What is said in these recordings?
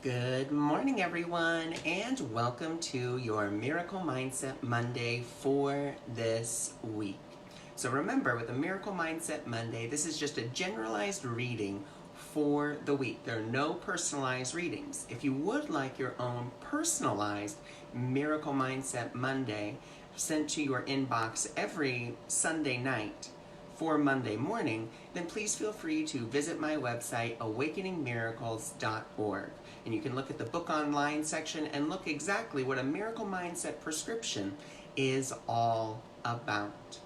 Good morning, everyone, and welcome to your Miracle Mindset Monday for this week. So remember, with the Miracle Mindset Monday, this is just a generalized reading for the week. There are no personalized readings. If you would like your own personalized Miracle Mindset Monday sent to your inbox every Sunday night for Monday morning, then please feel free to visit my website, awakeningmiracles.org. And you can look at the book online section and look exactly what a Miracle Mindset prescription is all about.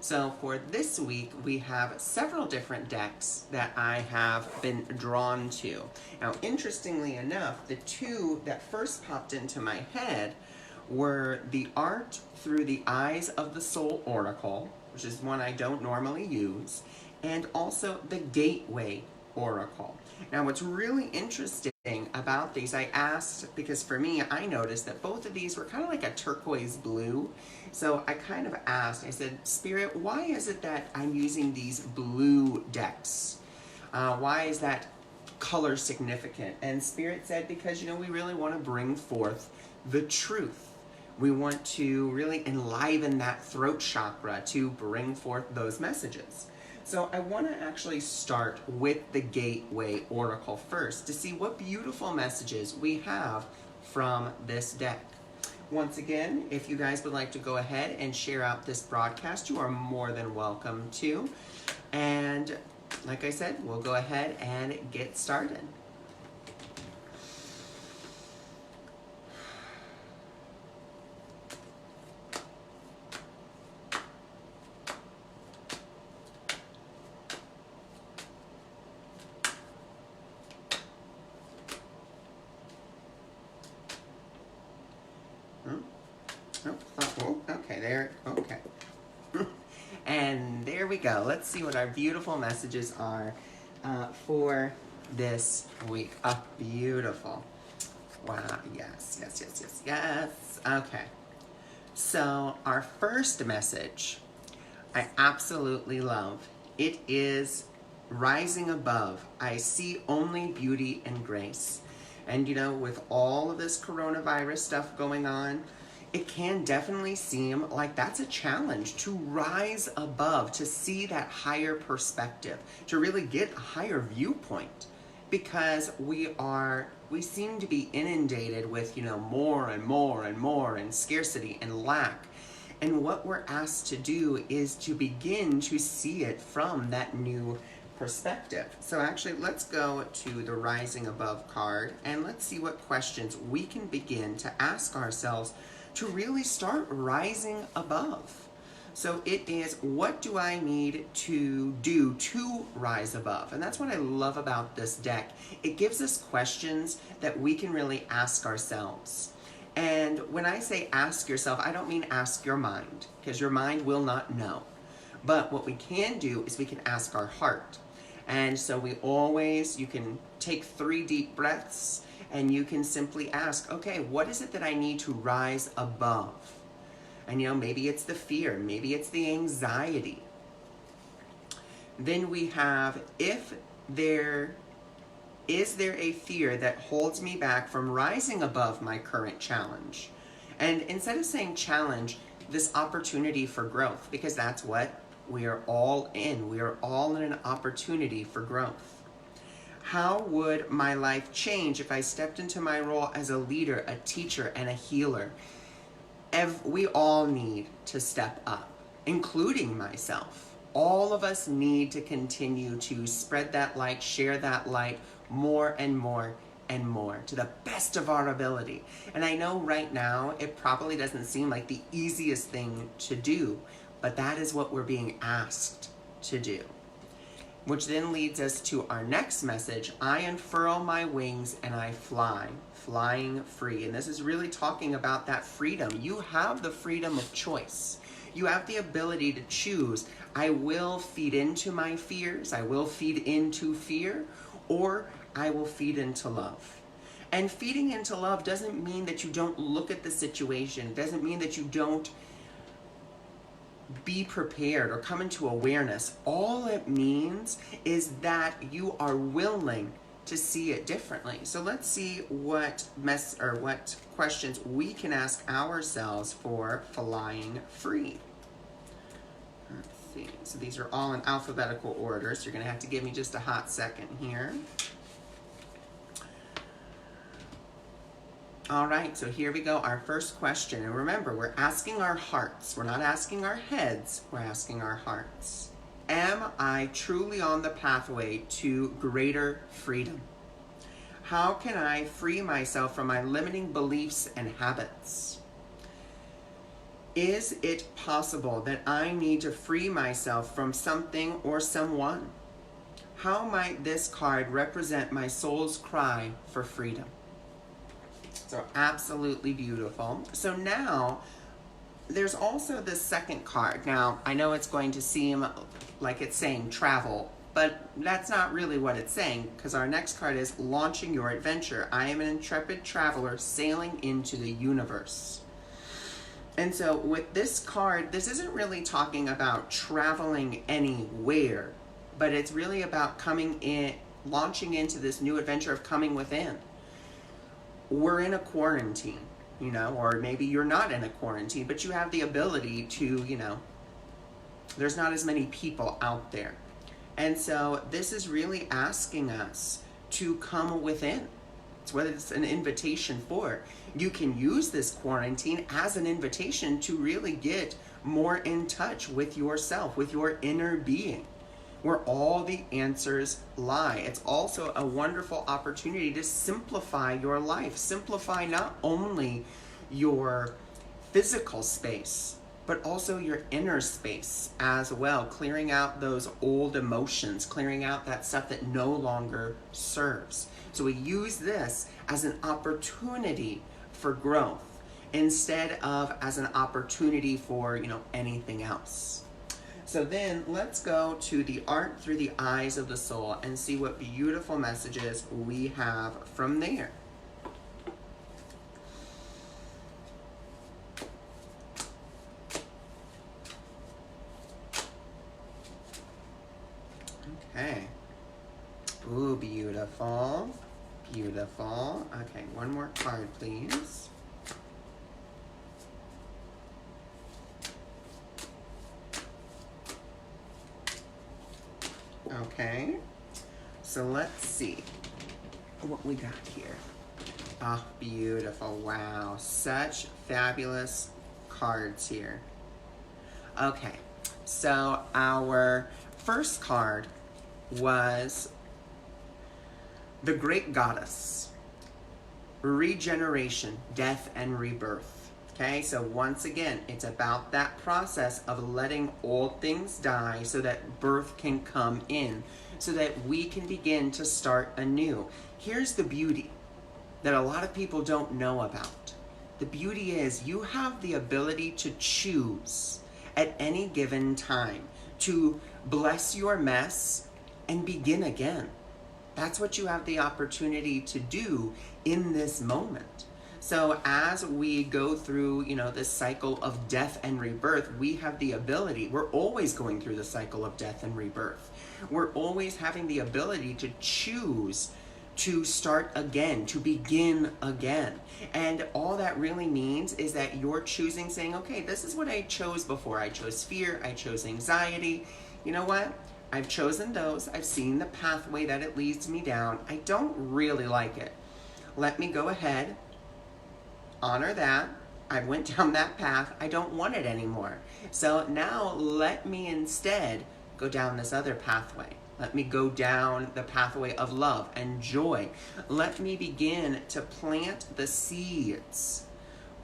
So for this week, we have several different decks that I have been drawn to. Now, interestingly enough, the two that first popped into my head were the Art Through the Eyes of the Soul Oracle, which is one I don't normally use, and also the Gateway Oracle. Now, what's really interesting about these, I asked, because for me, I noticed that both of these were kind of like a turquoise blue. So I kind of asked, I said, Spirit, why is it that I'm using these blue decks? Why is that color significant? And Spirit said, because, we really want to bring forth the truth. We want to really enliven that throat chakra to bring forth those messages. So I want to actually start with the Gateway Oracle first to see what beautiful messages we have from this deck. Once again, if you guys would like to go ahead and share out this broadcast, you are more than welcome to. And like I said, we'll go ahead and get started. Okay. And there we go. Let's see what our beautiful messages are for this week. Beautiful. Wow, yes. Okay. So our first message, I absolutely love. It is rising above. I see only beauty and grace. And with all of this coronavirus stuff going on, it can definitely seem like that's a challenge to rise above, to see that higher perspective, to really get a higher viewpoint, because we seem to be inundated with, more and more and more, and scarcity and lack. And what we're asked to do is to begin to see it from that new perspective. So actually, let's go to the Rising Above card and let's see what questions we can begin to ask ourselves to really start rising above. So it is, what do I need to do to rise above? And that's what I love about this deck. It gives us questions that we can really ask ourselves. And when I say ask yourself, I don't mean ask your mind, because your mind will not know. But what we can do is we can ask our heart. And so you can take 3 deep breaths and you can simply ask, okay, what is it that I need to rise above? And maybe it's the fear, maybe it's the anxiety. Then we have, is there a fear that holds me back from rising above my current challenge? And instead of saying challenge, this opportunity for growth, because that's what we are all in. We are all in an opportunity for growth. How would my life change if I stepped into my role as a leader, a teacher, and a healer? We all need to step up, including myself. All of us need to continue to spread that light, share that light more and more and more to the best of our ability. And I know right now it probably doesn't seem like the easiest thing to do, but that is what we're being asked to do. Which then leads us to our next message. I unfurl my wings and I fly, flying free. And this is really talking about that freedom. You have the freedom of choice. You have the ability to choose. I will feed into my fears. I will feed into fear, or I will feed into love. And feeding into love doesn't mean that you don't look at the situation. It doesn't mean that you don't be prepared or come into awareness. All it means is that you are willing to see it differently. So let's see what what questions we can ask ourselves for flying free. Let's see. So these are all in alphabetical order, so you're going to have to give me just a hot second here. All right, so here we go, our first question. And remember, we're asking our hearts. We're not asking our heads, we're asking our hearts. Am I truly on the pathway to greater freedom? How can I free myself from my limiting beliefs and habits? Is it possible that I need to free myself from something or someone? How might this card represent my soul's cry for freedom? So absolutely beautiful. So now there's also this second card. Now I know it's going to seem like it's saying travel, but that's not really what it's saying, because our next card is launching your adventure. I am an intrepid traveler sailing into the universe. And so with this card, this isn't really talking about traveling anywhere, but it's really about coming in, launching into this new adventure of coming within. We're in a quarantine, you know, or maybe you're not in a quarantine, but you have the ability to, you know, there's not as many people out there. And so this is really asking us to come within. It's what it's an invitation for. You can use this quarantine as an invitation to really get more in touch with yourself, with your inner being, where all the answers lie. It's also a wonderful opportunity to simplify your life. Simplify not only your physical space, but also your inner space as well. Clearing out those old emotions, clearing out that stuff that no longer serves. So we use this as an opportunity for growth instead of as an opportunity for, you know, anything else. So then let's go to the art through the eyes of the soul and see what beautiful messages we have from there. Okay. Ooh, beautiful. Beautiful. Okay, one more card, please. Okay, so let's see what we got here. Ah, beautiful. Wow, such fabulous cards here. Okay, so our first card was the Great Goddess, regeneration, death, and rebirth. Okay, so once again, it's about that process of letting old things die so that birth can come in, so that we can begin to start anew. Here's the beauty that a lot of people don't know about. The beauty is you have the ability to choose at any given time to bless your mess and begin again. That's what you have the opportunity to do in this moment. So as we go through, you know, this cycle of death and rebirth, we have the ability, we're always going through the cycle of death and rebirth. We're always having the ability to choose to start again, to begin again. And all that really means is that you're choosing, saying, okay, this is what I chose before. I chose fear, I chose anxiety. You know what? I've chosen those. I've seen the pathway that it leads me down. I don't really like it. Let me go ahead, honor that. I went down that path. I don't want it anymore. So now let me instead go down this other pathway. Let me go down the pathway of love and joy. Let me begin to plant the seeds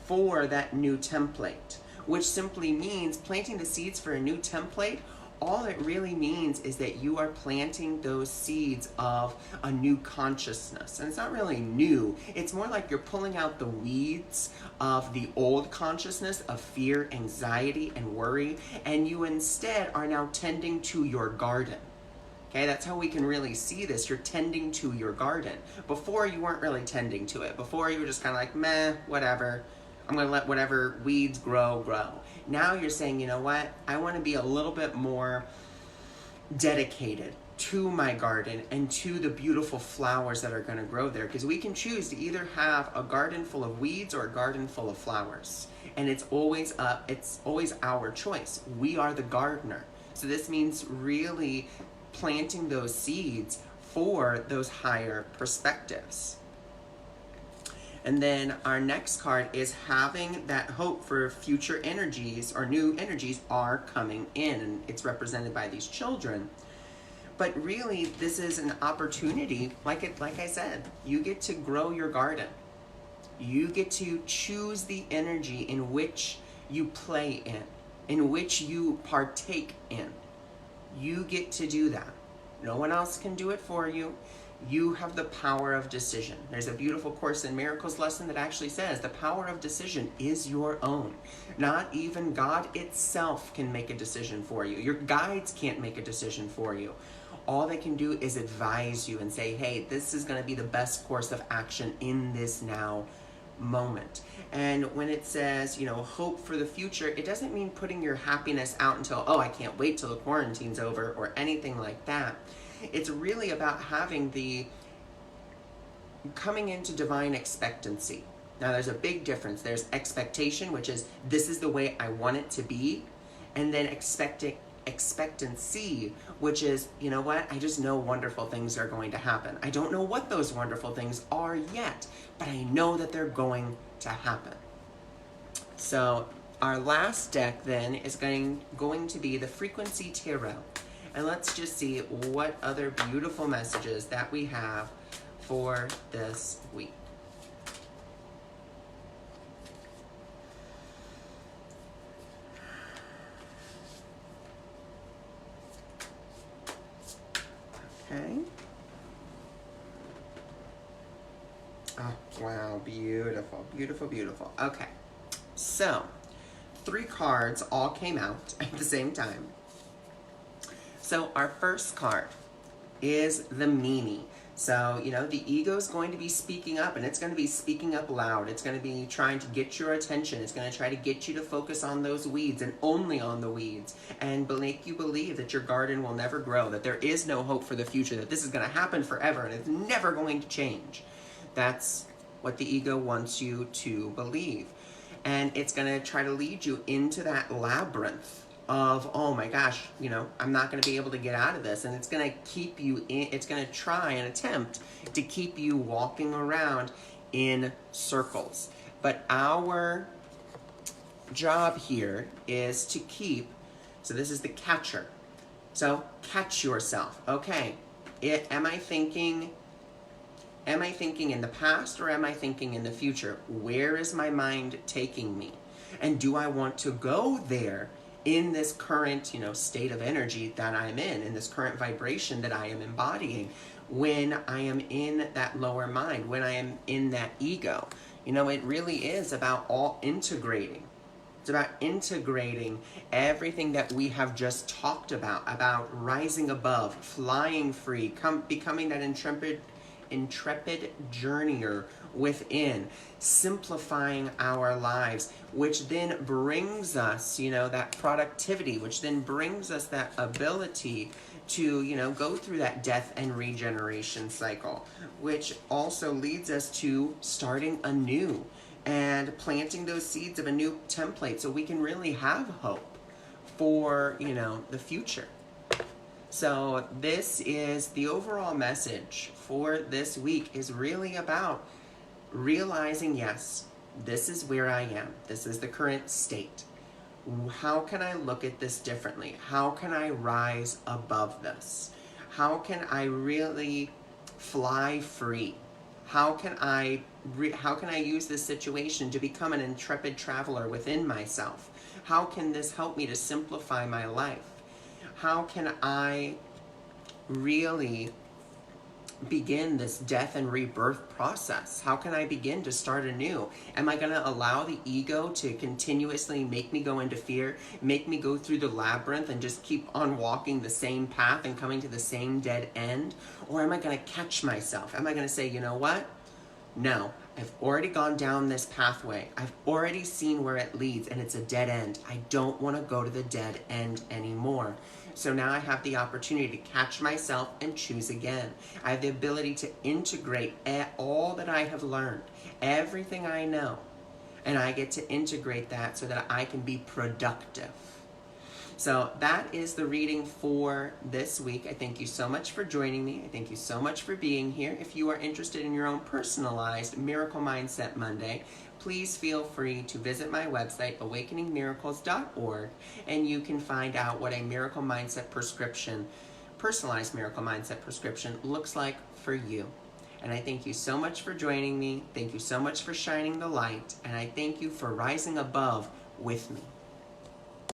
for that new template, which simply means planting the seeds for a new template. All it really means is that you are planting those seeds of a new consciousness. And it's not really new. It's more like you're pulling out the weeds of the old consciousness of fear, anxiety, and worry, and you instead are now tending to your garden. Okay, that's how we can really see this. You're tending to your garden. Before, you weren't really tending to it. Before, you were just kind of like, meh, whatever. I'm going to let whatever weeds grow. Now you're saying, you know what? I want to be a little bit more dedicated to my garden and to the beautiful flowers that are going to grow there, because we can choose to either have a garden full of weeds or a garden full of flowers, and it's always our choice. We are the gardener. So this means really planting those seeds for those higher perspectives. And then our next card is having that hope for future energies, or new energies are coming in, and it's represented by these children. But really, this is an opportunity, like I said, you get to grow your garden. You get to choose the energy in which you play in which you partake in. You get to do that. No one else can do it for you. You have the power of decision. There's a beautiful Course in Miracles lesson that actually says the power of decision is your own. Not even God itself can make a decision for you. Your guides can't make a decision for you. All they can do is advise you and say, hey, this is going to be the best course of action in this now moment. And when it says, hope for the future, it doesn't mean putting your happiness out until, I can't wait till the quarantine's over, or anything like that. It's really about coming into divine expectancy. Now, there's a big difference. There's expectation, which is, this is the way I want it to be. And then expectancy, which is, I just know wonderful things are going to happen. I don't know what those wonderful things are yet, but I know that they're going to happen. So our last deck then is going to be the Frequency Tarot. And let's just see what other beautiful messages that we have for this week. Okay. Oh, wow. Beautiful, beautiful, beautiful. Okay. So, 3 cards all came out at the same time. So our first card is the meanie. So, the ego is going to be speaking up, and it's going to be speaking up loud. It's going to be trying to get your attention. It's going to try to get you to focus on those weeds and only on the weeds, and make you believe that your garden will never grow, that there is no hope for the future, that this is going to happen forever and it's never going to change. That's what the ego wants you to believe. And it's going to try to lead you into that labyrinth of, oh my gosh, I'm not going to be able to get out of this. And it's going to keep you in, it's going to try and attempt to keep you walking around in circles. But our job here is to keep, so this is the catcher. So catch yourself. Okay, am I thinking in the past, or am I thinking in the future? Where is my mind taking me? And do I want to go there in this current, state of energy that I'm in this current vibration that I am embodying, when I am in that lower mind, when I am in that ego? It really is about all integrating. It's about integrating everything that we have just talked about rising above, flying free, becoming that intrepid journeyer within, simplifying our lives, which then brings us, that productivity, which then brings us that ability to, go through that death and regeneration cycle, which also leads us to starting anew and planting those seeds of a new template so we can really have hope for, the future. So this is the overall message for this week, is really about realizing, yes, this is where I am. This is the current state. How can I look at this differently? How can I rise above this? How can I really fly free? How can I use this situation to become an intrepid traveler within myself? How can this help me to simplify my life? How can I really begin this death and rebirth process? How can I begin to start anew? Am I going to allow the ego to continuously make me go into fear, make me go through the labyrinth and just keep on walking the same path and coming to the same dead end? Or am I going to catch myself? Am I going to say, you know what? No, I've already gone down this pathway. I've already seen where it leads, and it's a dead end. I don't want to go to the dead end anymore. So now I have the opportunity to catch myself and choose again. I have the ability to integrate all that I have learned, everything I know, and I get to integrate that so that I can be productive. So that is the reading for this week. I thank you so much for joining me. I thank you so much for being here. If you are interested in your own personalized Miracle Mindset Monday, please feel free to visit my website, awakeningmiracles.org, and you can find out what a Miracle Mindset prescription, personalized Miracle Mindset prescription, looks like for you. And I thank you so much for joining me. Thank you so much for shining the light. And I thank you for rising above with me.